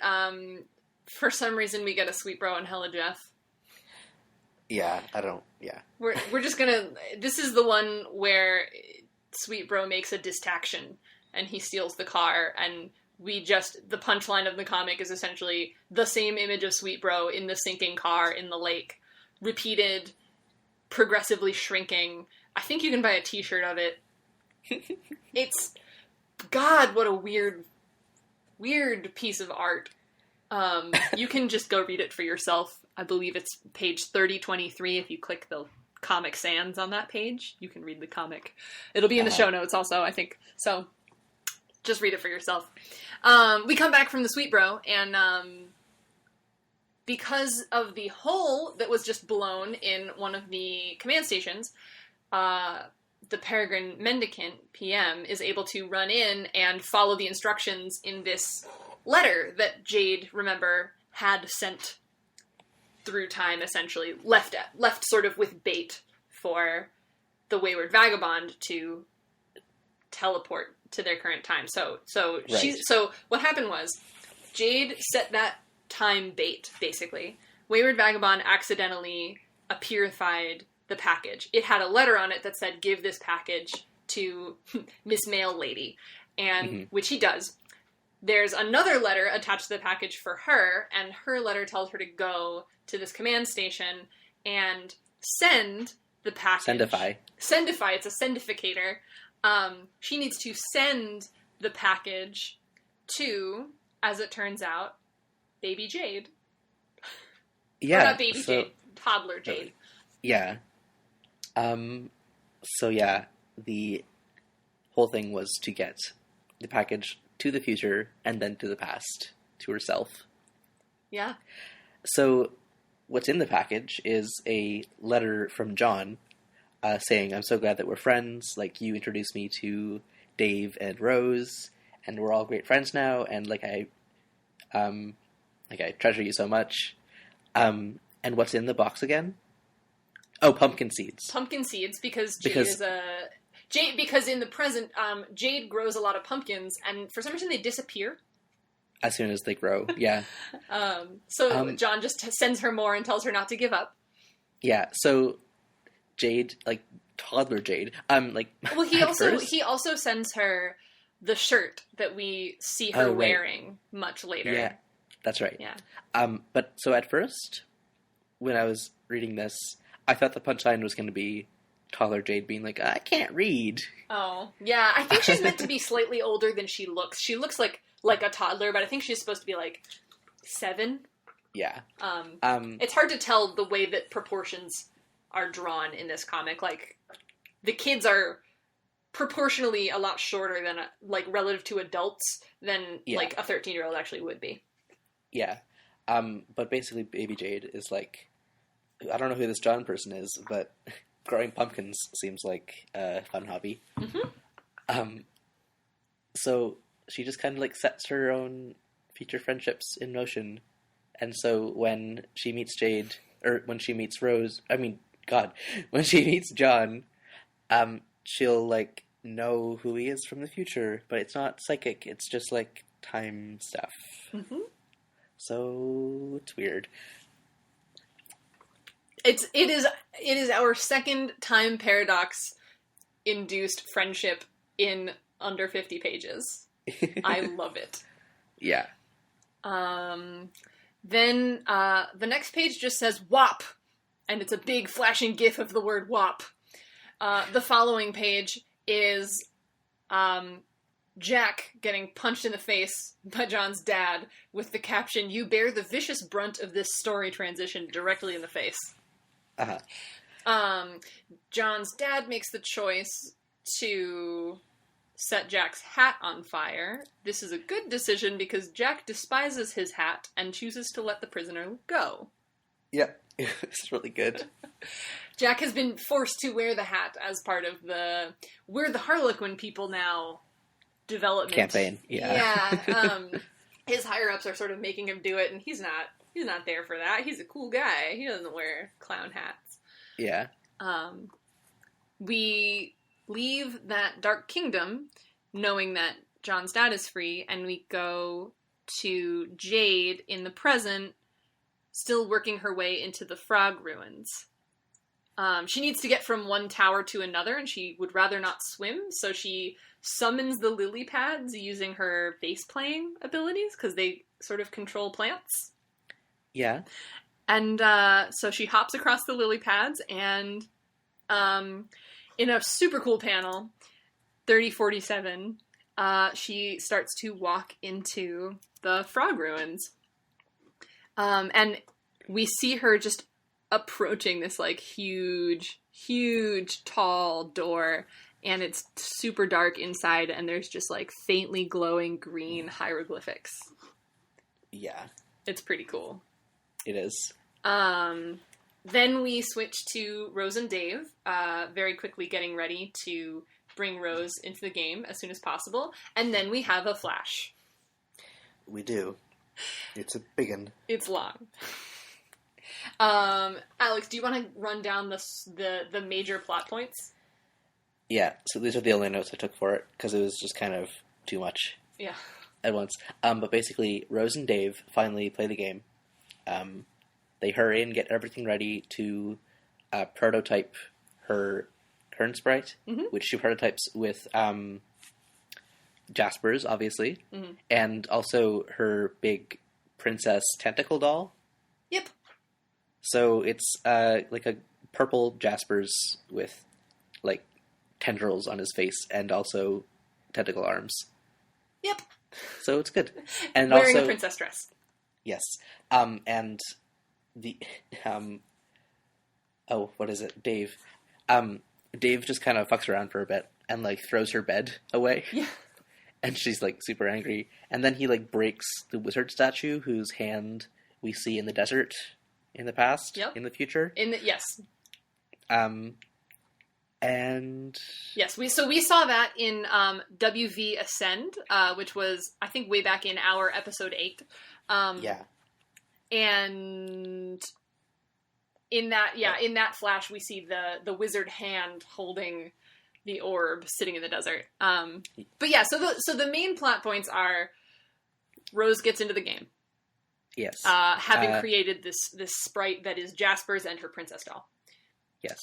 for some reason we get a Sweet Bro and Hella Jeff. Yeah, We're just gonna... This is the one where Sweet Bro makes a distraction, and he steals the car, and the punchline of the comic is essentially the same image of Sweet Bro in the sinking car in the lake, repeated, progressively shrinking. I think you can buy a t-shirt of it. It's... God, what a weird piece of art. You can just go read it for yourself. I believe it's page 3023. If you click the Comic Sans on that page, you can read the comic. It'll be in the show notes also, I think. So, just read it for yourself. We come back from the Sweet Bro, and because of the hole that was just blown in one of the command stations, the Peregrine Mendicant PM is able to run in and follow the instructions in this letter that Jade, remember, had sent through time, essentially, left sort of with bait for the Wayward Vagabond to teleport to their current time. So what happened was, Jade set that time bait, basically. Wayward Vagabond accidentally appearified the package. It had a letter on it that said, give this package to Miss Mail Lady, and which he does. There's another letter attached to the package for her, and her letter tells her to go to this command station and send the package. Sendify. It's a sendificator. She needs to send the package to, as it turns out, baby Jade. Yeah. Or not baby Jade, toddler Jade. Yeah. So yeah, the whole thing was to get the package to the future and then to the past, to herself. Yeah. So what's in the package is a letter from John saying, I'm so glad that we're friends. Like, you introduced me to Dave and Rose, and we're all great friends now, and I treasure you so much. And what's in the box again? Oh, pumpkin seeds. Pumpkin seeds, because because in the present, Jade grows a lot of pumpkins, and for some reason they disappear. As soon as they grow, yeah. So John just sends her more and tells her not to give up. Yeah, so Jade, like, toddler Jade, well, he also sends her the shirt that we see her wearing much later. Yeah, that's right. Yeah. But so at first, when I was reading this, I thought the punchline was going to be toddler Jade being like, I can't read. Oh, yeah. I think she's meant to be slightly older than she looks. She looks like a toddler, but I think she's supposed to be like 7. Yeah. It's hard to tell the way that proportions are drawn in this comic. Like, the kids are proportionally a lot shorter than, relative to adults than, like, a 13-year-old actually would be. Yeah. But basically, Baby Jade is like, I don't know who this John person is, but growing pumpkins seems like a fun hobby. Mm-hmm. So she just kind of, like, sets her own future friendships in motion. And so when she meets Jade, or when she meets Rose, when she meets John, she'll, like, know who he is from the future, but it's not psychic, it's just, like, time stuff. Mm-hmm. So it's weird. It is our second time paradox induced friendship in under 50 pages. I love it. Yeah. Then the next page just says WAP, and it's a big flashing gif of the word WAP. The following page is Jack getting punched in the face by John's dad with the caption, "You bear the vicious brunt of this story transition directly in the face." Uh-huh. John's dad makes the choice to set Jack's hat on fire. This is a good decision because Jack despises his hat and chooses to let the prisoner go. Yep, it's really good. Jack has been forced to wear the hat as part of the "We're the Harlequin people now" development campaign. Yeah. His higher-ups are sort of making him do it, and he's not there for that. He's a cool guy. He doesn't wear clown hats. Yeah. We leave that Dark Kingdom knowing that John's dad is free, and we go to Jade in the present, still working her way into the frog ruins. She needs to get from one tower to another, and she would rather not swim, so she summons the lily pads using her bass playing abilities, because they sort of control plants. Yeah. And so she hops across the lily pads, and in a super cool panel, 3047, she starts to walk into the frog ruins. And we see her just approaching this, like, huge, tall door, and it's super dark inside, and there's just, like, faintly glowing green hieroglyphics. Yeah. It's pretty cool. It is. Then we switch to Rose and Dave, very quickly getting ready to bring Rose into the game as soon as possible, and then we have a flash. We do. It's a big one. It's long. Alex, do you want to run down the major plot points? Yeah, so these are the only notes I took for it, because it was just kind of too much. Yeah. At once. But basically, Rose and Dave finally play the game. They hurry and get everything ready to prototype her current sprite, which she prototypes with Jasper's, obviously, and also her big princess tentacle doll. Yep. So it's like a purple Jasper's with, like, tendrils on his face and also tentacle arms. Yep. So it's good. And wearing also a princess dress. Yes. And the what is it? Dave. Dave just kind of fucks around for a bit and, like, throws her bed away. Yeah. And she's, like, super angry. And then he, like, breaks the wizard statue whose hand we see in the desert in the past, Yep. in the future. Yes. And Yes, we saw that in WV Ascend, which was, I think, way back in our episode 8. yeah. And in that flash, we see the wizard hand holding the orb sitting in the desert. But yeah, so the main plot points are Rose gets into the game. Yes. Having created this sprite that is Jasper's and her princess doll. Yes.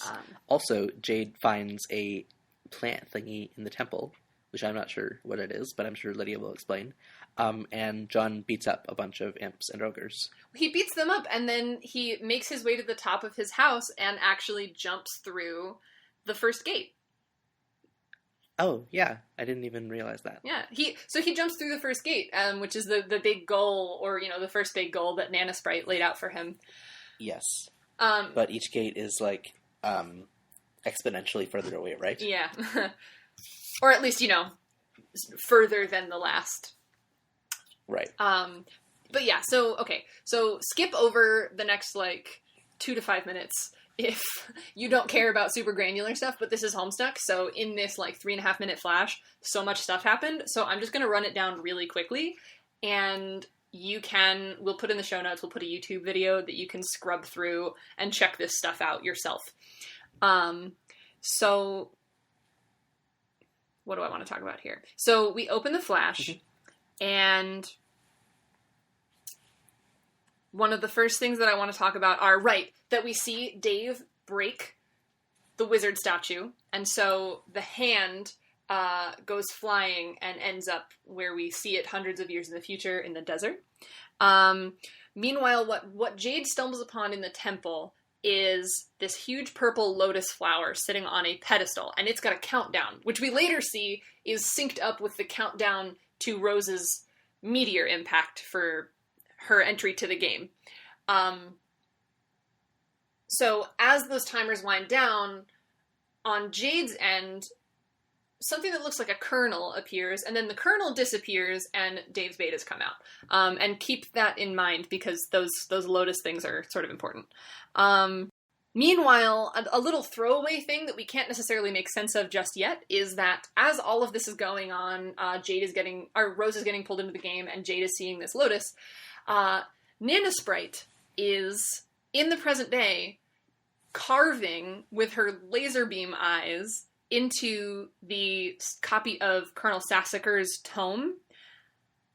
Also, Jade finds a plant thingy in the temple, which I'm not sure what it is, but I'm sure Lydia will explain. And John beats up a bunch of imps and ogres. He beats them up, and then he makes his way to the top of his house and actually jumps through the first gate. Oh, yeah. I didn't even realize that. Yeah. He jumps through the first gate, which is the big goal, or, the first big goal that Nana Sprite laid out for him. Yes. But each gate is, like, exponentially further away, right? Yeah. Or at least, further than the last. Right. But yeah, so skip over the next, 2 to 5 minutes if you don't care about super granular stuff, but this is Homestuck, so in this, 3.5 minute flash, so much stuff happened, so I'm just gonna run it down really quickly, and we'll put in the show notes, we'll put a YouTube video that you can scrub through and check this stuff out yourself. So what do I want to talk about here? So we open the flash, and one of the first things that I want to talk about are, that we see Dave break the wizard statue, and so the hand goes flying and ends up where we see it hundreds of years in the future in the desert. Meanwhile, what Jade stumbles upon in the temple is this huge purple lotus flower sitting on a pedestal, and it's got a countdown, which we later see is synced up with the countdown to Rose's meteor impact for her entry to the game. So as those timers wind down, on Jade's end, something that looks like a kernel appears, and then the kernel disappears, and Dave's betas come out. And keep that in mind, because those lotus things are sort of important. Meanwhile, a little throwaway thing that we can't necessarily make sense of just yet is that as all of this is going on, Rose is getting pulled into the game, and Jade is seeing this lotus. Nana Sprite is, in the present day, carving with her laser beam eyes into the copy of Colonel Sassacre's tome,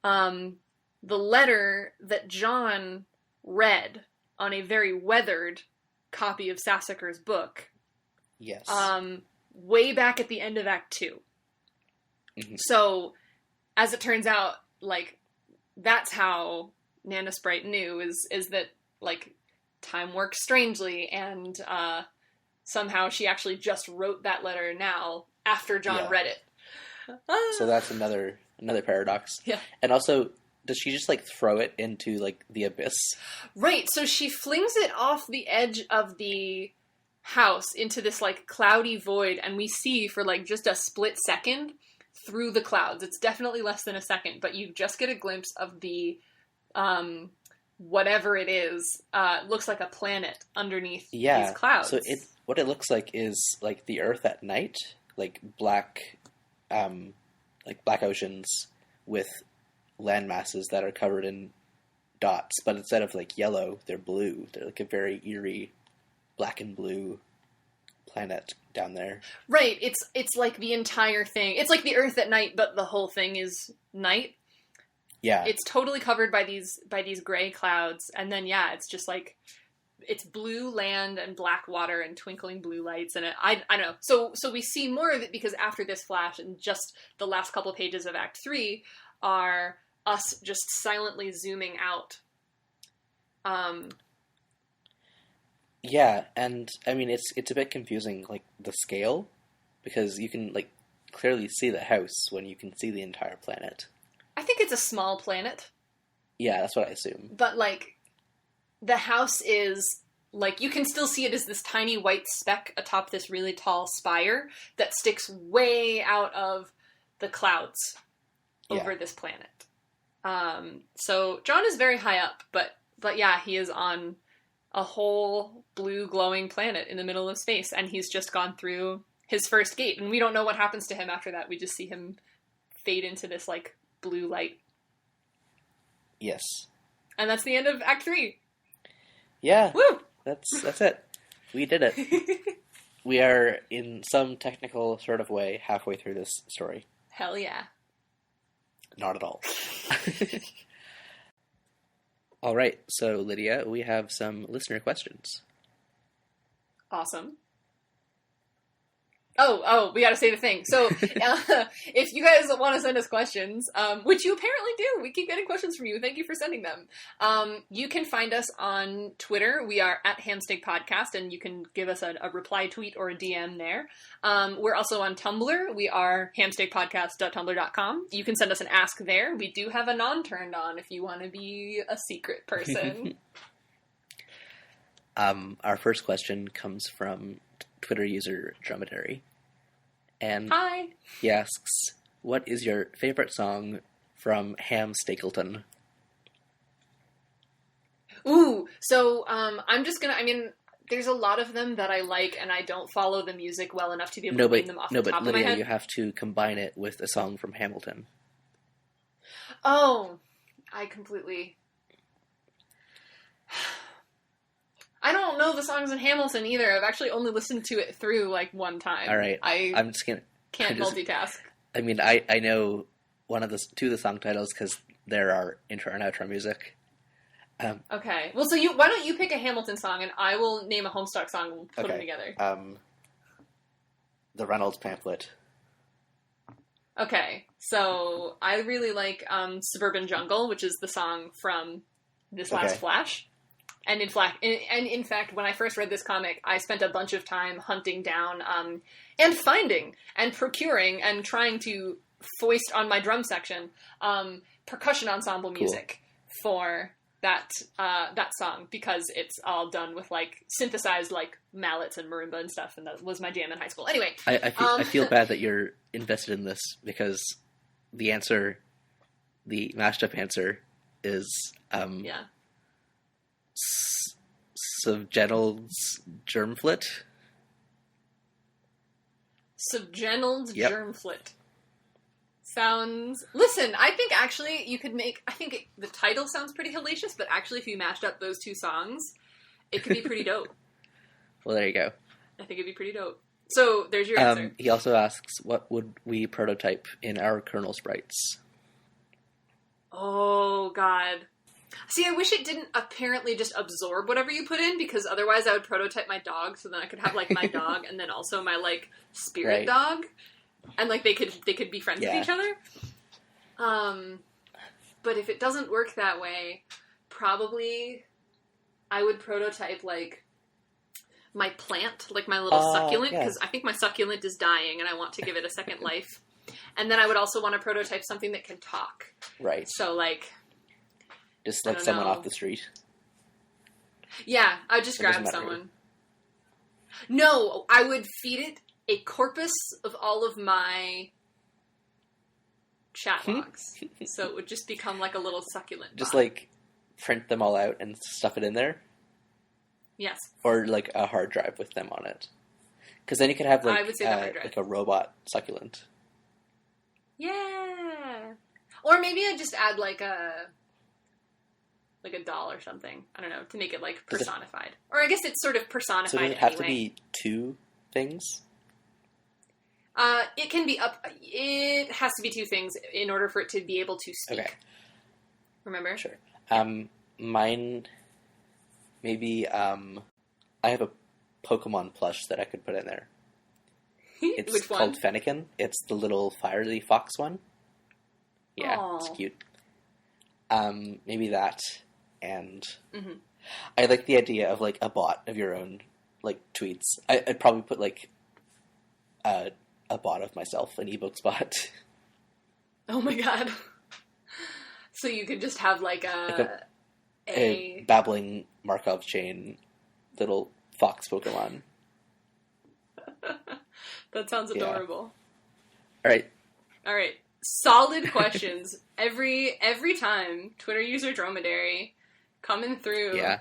the letter that John read on a very weathered copy of Sassacre's book. Yes. Way back at the end of Act 2. Mm-hmm. So, as it turns out, that's how Nana Sprite knew, is that, time works strangely, and somehow she actually just wrote that letter now after John read it. So that's another paradox. Yeah. And also, does she just throw it into the abyss? Right. So she flings it off the edge of the house into this cloudy void, and we see for just a split second through the clouds. It's definitely less than a second, but you just get a glimpse of the whatever it is. Looks like a planet underneath these clouds. So what it looks like is the Earth at night, black oceans with land masses that are covered in dots, but instead of yellow, they're blue. They're a very eerie black and blue planet down there. Right. It's the entire thing. It's like the Earth at night, but the whole thing is night. Yeah. It's totally covered by these gray clouds, and then it's just it's blue land and black water and twinkling blue lights, and I don't know. So we see more of it because after this flash, and just the last couple pages of Act 3 are us just silently zooming out. Yeah, and I mean it's a bit confusing, the scale, because you can clearly see the house when you can see the entire planet. I think it's a small planet. Yeah, that's what I assume. But the house is you can still see it as this tiny white speck atop this really tall spire that sticks way out of the clouds over this planet. So John is very high up, but But yeah, he is on a whole blue glowing planet in the middle of space, and he's just gone through his first gate, and we don't know what happens to him after that. We just see him fade into this, like, blue light. Yes. And that's the end of Act 3. Yeah. Woo! That's it. We did it. We are, in some technical sort of way, halfway through this story. Hell yeah. Not at all. All right, so Lydia, we have some listener questions. Awesome. Oh, we gotta say the thing. So, if you guys want to send us questions, which you apparently do, we keep getting questions from you. Thank you for sending them. You can find us on Twitter. We are at Hamsteak Podcast, and you can give us a reply tweet or a DM there. We're also on Tumblr. We are hamsteakpodcast.tumblr.com. You can send us an ask there. We do have a non-turned on if you want to be a secret person. Our first question comes from Twitter user Dromedary. And hi. He asks, what is your favorite song from Ham Stapleton? Ooh, so I'm just gonna, there's a lot of them that I like, and I don't follow the music well enough to be able to name them off the top of my head. You have to combine it with a song from Hamilton. Oh, I don't know the songs in Hamilton either. I've actually only listened to it through, like, one time. All right. Can't multitask. I know two of the song titles because there are intro and outro music. Okay. Well, so why don't you pick a Hamilton song, and I will name a Homestuck song and we'll put them together. The Reynolds Pamphlet. Okay. So I really like Suburban Jungle, which is the song from this last Flash. And in fact, when I first read this comic, I spent a bunch of time hunting down and finding and procuring and trying to foist on my drum section percussion ensemble music for that song, because it's all done with, like, synthesized, like, mallets and marimba and stuff, and that was my jam in high school. Anyway, I feel bad that you're invested in this, because the mashed up answer is Subgenald's Germflit. Subgenald's Germflit. Sounds... Listen, I think actually you could make... I think the title sounds pretty hellacious, but actually if you mashed up those two songs, it could be pretty dope. Well, there you go. I think it'd be pretty dope. So, there's your answer. He also asks, what would we prototype in our kernel sprites? Oh, God. See, I wish it didn't apparently just absorb whatever you put in, because otherwise I would prototype my dog, so then I could have, like, my dog and then also my, like, spirit dog. And, like, they could be friends with each other. But if it doesn't work that way, probably I would prototype, like, my plant, like my little succulent, because I think my succulent is dying and I want to give it a second life. And then I would also want to prototype something that can talk. Right. So, like... Just like someone off the street. Yeah, I'd just grab someone. No, I would feed it a corpus of all of my chat logs. So it would just become like a little succulent Just bot. like print them all out and stuff it in there? Yes. Or like a hard drive with them on it. Because then you could have like, I would say the hard drive. Like a robot succulent. Yeah. Or maybe I'd just add like a doll or something. I don't know, to make it like personified. Or I guess it's sort of personified anyway. So does it have to be two things? It can be it has to be two things in order for it to be able to speak. Okay. Remember? Sure. Mine, maybe, I have a Pokemon plush that I could put in there. It's Which one? called Fennekin. It's the little fiery fox one. Yeah, Aww. It's cute. Maybe that, and I like the idea of like a bot of your own, like tweets. I'd probably put like a bot of myself, an ebooks bot. Oh my god! So you could just have like a babbling Markov chain little fox Pokemon. That sounds adorable. Yeah. All right. Solid questions. Every time Twitter user Dromedary Coming through. Yeah.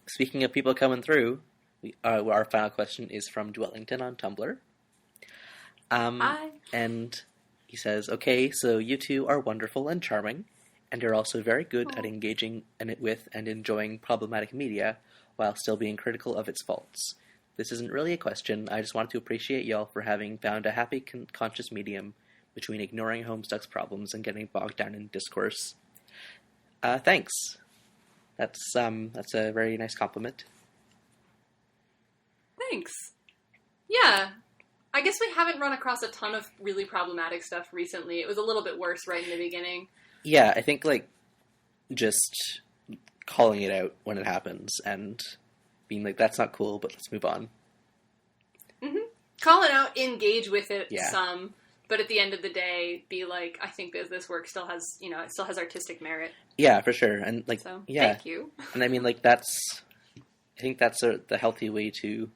Speaking of people coming through, our final question is from Dwellington on Tumblr. Hi. And he says, okay, so you two are wonderful and charming, and you're also very good at engaging with and enjoying problematic media while still being critical of its faults. This isn't really a question, I just wanted to appreciate y'all for having found a happy, conscious medium between ignoring Homestuck's problems and getting bogged down in discourse. Thanks. That's a very nice compliment. Thanks. Yeah. I guess we haven't run across a ton of really problematic stuff recently. It was a little bit worse right in the beginning. Yeah, I think, like, just calling it out when it happens and being like, that's not cool, but let's move on. Mm-hmm. Call it out, engage with it Yeah. some, but at the end of the day, be like, I think that this work still has, it still has artistic merit. Yeah, for sure. And, like, So, yeah. thank you. And I mean, like, I think that's the healthy way to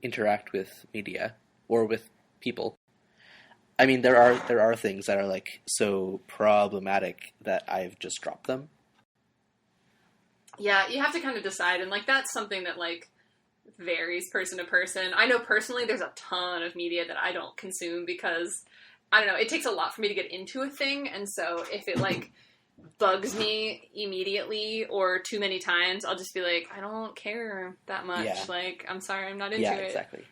interact with media or with people. I mean, there are things that are, like, so problematic that I've just dropped them. Yeah, you have to kind of decide, and, like, that's something that, like, varies person to person. I know personally there's a ton of media that I don't consume because, I don't know, it takes a lot for me to get into a thing, and so if it, like, bugs me immediately or too many times, I'll just be like, I don't care that much. Yeah. Like, I'm sorry, I'm not into Yeah, it. exactly.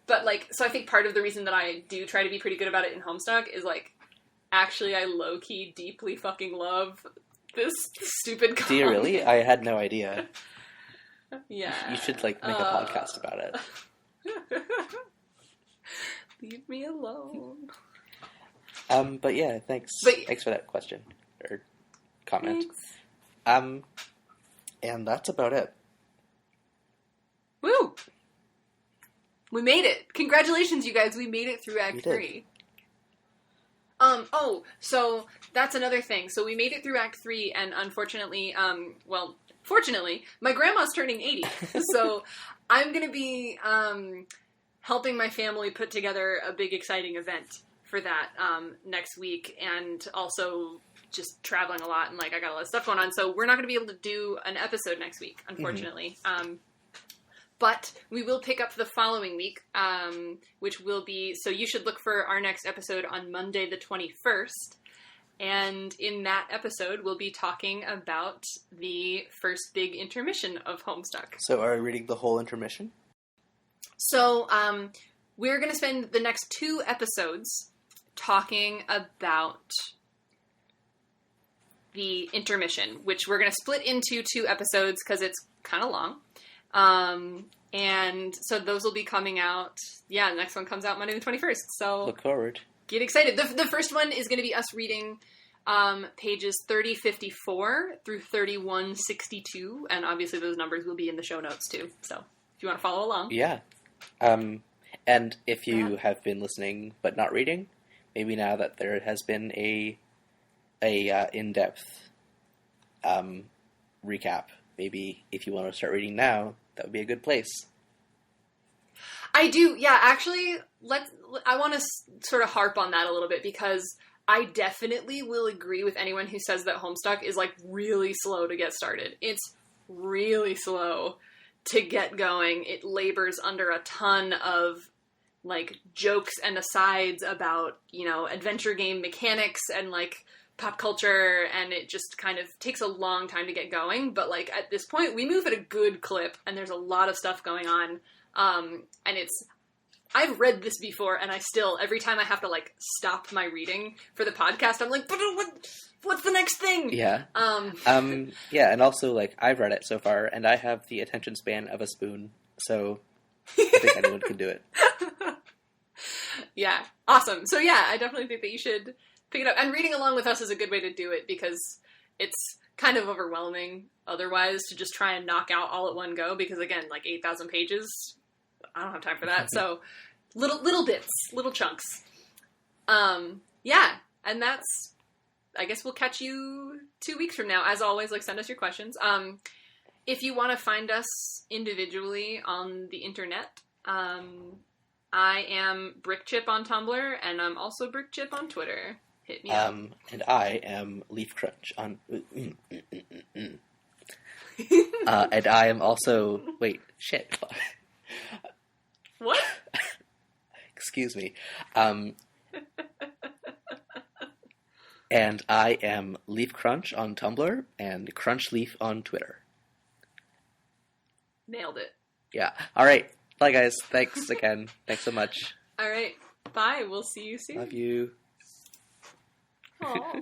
But, like, so I think part of the reason that I do try to be pretty good about it in Homestuck is, like, actually I low-key deeply fucking love this stupid con. Do you really? I had no idea. Yeah. You should, like, make a podcast about it. Leave me alone. But yeah, thanks. But- Thanks for that question or comment. Thanks. And that's about it. Woo! We made it. Congratulations, you guys. We made it through Act 3. So that's another thing. So we made it through Act 3, and unfortunately, fortunately, my grandma's turning 80. So I'm going to be helping my family put together a big, exciting event for that next week, and also just traveling a lot, and, like, I got a lot of stuff going on. So we're not going to be able to do an episode next week, unfortunately. Mm-hmm. But we will pick up the following week, which will be, so you should look for our next episode on Monday the 21st. And in that episode, we'll be talking about the first big intermission of Homestuck. So are we reading the whole intermission? So we're going to spend the next 2 episodes talking about the intermission, which we're going to split into 2 episodes because it's kind of long. And so those will be coming out. Yeah, the next one comes out Monday the 21st. So look forward. Get excited. The first one is going to be us reading pages 3054 through 3162. And obviously those numbers will be in the show notes too. So if you want to follow along. Yeah. And if you have been listening but not reading, maybe now that there has been a in-depth recap, maybe if you want to start reading now, that would be a good place. I do, yeah, actually, I want to sort of harp on that a little bit, because I definitely will agree with anyone who says that Homestuck is, like, really slow to get started. It's really slow to get going. It labors under a ton of, like, jokes and asides about, adventure game mechanics and, like, pop culture, and it just kind of takes a long time to get going. But, like, at this point, we move at a good clip, and there's a lot of stuff going on. And I've read this before, and I still, every time I have to, like, stop my reading for the podcast, I'm like, but what's the next thing? Yeah. Yeah, and also, like, I've read it so far, and I have the attention span of a spoon, so I think anyone can do it. Yeah, awesome. So yeah, I definitely think that you should pick it up. And reading along with us is a good way to do it, because it's kind of overwhelming otherwise to just try and knock out all at one go, because again, like 8,000 pages, I don't have time for that. So little bits, little chunks. Yeah, and that's, I guess we'll catch you 2 weeks from now. As always, like, send us your questions. If you want to find us individually on the internet, I am BrickChip on Tumblr, and I'm also BrickChip on Twitter. Hit me up. And I am Leaf Crunch on. And I am also. Wait, shit. What? Excuse me. And I am Leaf Crunch on Tumblr and Crunch Leaf on Twitter. Nailed it. Yeah. All right. Bye, guys. Thanks again. Thanks so much. All right. Bye. We'll see you soon. Love you. Aw.